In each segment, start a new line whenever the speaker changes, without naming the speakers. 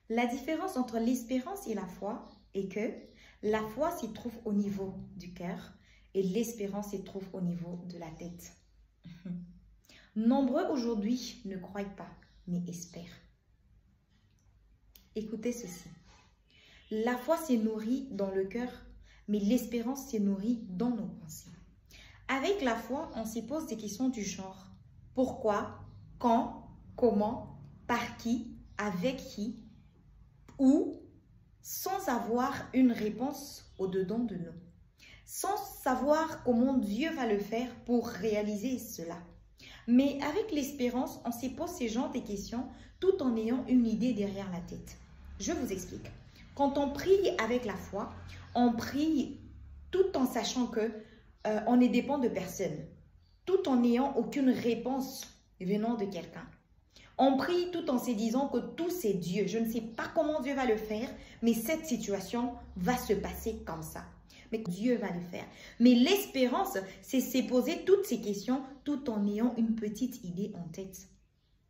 La différence entre l'espérance et la foi est que la foi s'y trouve au niveau du cœur et l'espérance s'y trouve au niveau de la tête. Nombreux aujourd'hui ne croient pas, mais espèrent. Écoutez ceci. La foi s'est nourrie dans le cœur, mais l'espérance s'est nourrie dans nos pensées. Avec la foi, on s'y pose des questions du genre pourquoi, quand, comment, par qui, avec qui, où, sans avoir une réponse au-dedans de nous, sans savoir comment Dieu va le faire pour réaliser cela. Mais avec l'espérance, on s'y pose ces genres de questions tout en ayant une idée derrière la tête. Je vous explique. Quand on prie avec la foi, on prie tout en sachant que on ne dépend de personne, tout en n'ayant aucune réponse venant de quelqu'un. On prie tout en se disant que tout c'est Dieu. Je ne sais pas comment Dieu va le faire, mais cette situation va se passer comme ça. Mais Dieu va le faire. Mais l'espérance, c'est se poser toutes ces questions tout en ayant une petite idée en tête.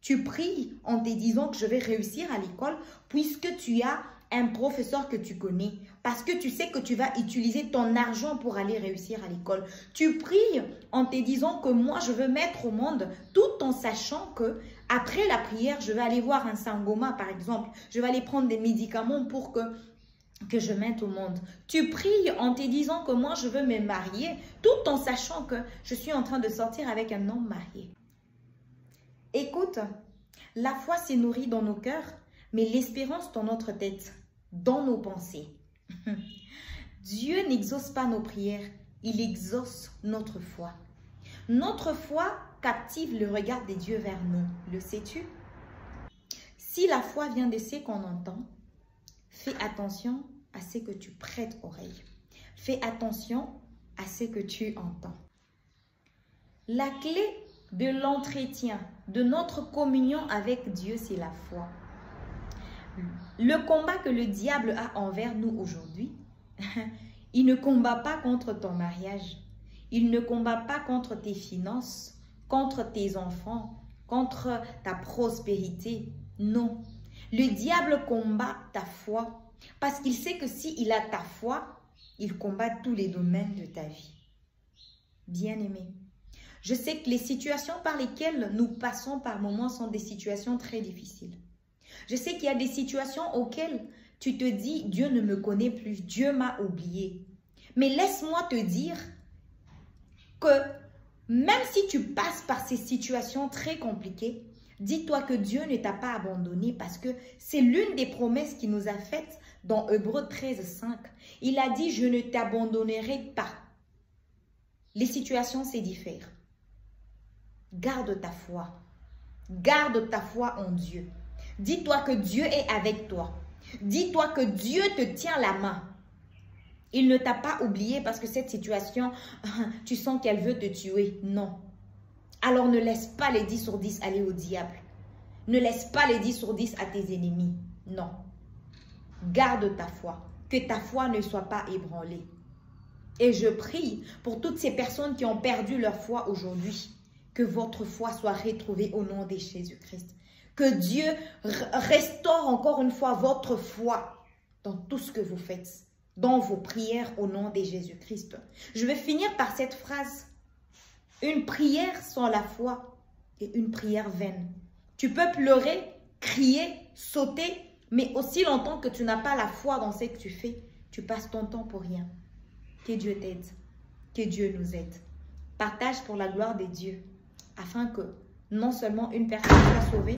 Tu pries en te disant que je vais réussir à l'école puisque tu as un professeur que tu connais, parce que tu sais que tu vas utiliser ton argent pour aller réussir à l'école. Tu pries en te disant que moi, je veux mettre au monde, tout en sachant que après la prière, je vais aller voir un sangoma, par exemple. Je vais aller prendre des médicaments pour que je mette au monde. Tu pries en te disant que moi, je veux me marier, tout en sachant que je suis en train de sortir avec un homme marié. Écoute, la foi s'est nourrie dans nos cœurs, mais l'espérance dans notre tête, dans nos pensées. Dieu n'exauce pas nos prières, il exauce notre foi. Notre foi captive le regard des dieux vers nous, le sais-tu? Si la foi vient de ce qu'on entend, fais attention à ce que tu prêtes oreille. Fais attention à ce que tu entends. La clé de l'entretien, de notre communion avec Dieu, c'est la foi. Le combat que le diable a envers nous aujourd'hui, il ne combat pas contre ton mariage, il ne combat pas contre tes finances, contre tes enfants, contre ta prospérité. Non, le diable combat ta foi parce qu'il sait que s'il a ta foi, il combat tous les domaines de ta vie. Bien-aimé, je sais que les situations par lesquelles nous passons par moments sont des situations très difficiles. Je sais qu'il y a des situations auxquelles tu te dis, Dieu ne me connaît plus, Dieu m'a oublié. Mais laisse-moi te dire que même si tu passes par ces situations très compliquées, dis-toi que Dieu ne t'a pas abandonné parce que c'est l'une des promesses qu'il nous a faites dans Hébreux 13, 5. Il a dit, je ne t'abandonnerai pas. Les situations, c'est diffère. Garde ta foi. Garde ta foi en Dieu. Dis-toi que Dieu est avec toi. Dis-toi que Dieu te tient la main. Il ne t'a pas oublié parce que cette situation, tu sens qu'elle veut te tuer. Non. Alors ne laisse pas les 10 sur 10 aller au diable. Ne laisse pas les 10 sur 10 à tes ennemis. Non. Garde ta foi. Que ta foi ne soit pas ébranlée. Et je prie pour toutes ces personnes qui ont perdu leur foi aujourd'hui. Que votre foi soit retrouvée au nom de Jésus-Christ. Que Dieu restaure encore une fois votre foi dans tout ce que vous faites, dans vos prières au nom de Jésus-Christ. Je vais finir par cette phrase. Une prière sans la foi est une prière vaine. Tu peux pleurer, crier, sauter, mais aussi longtemps que tu n'as pas la foi dans ce que tu fais, tu passes ton temps pour rien. Que Dieu t'aide, que Dieu nous aide. Partage pour la gloire de Dieu, afin que non seulement une personne soit sauvée,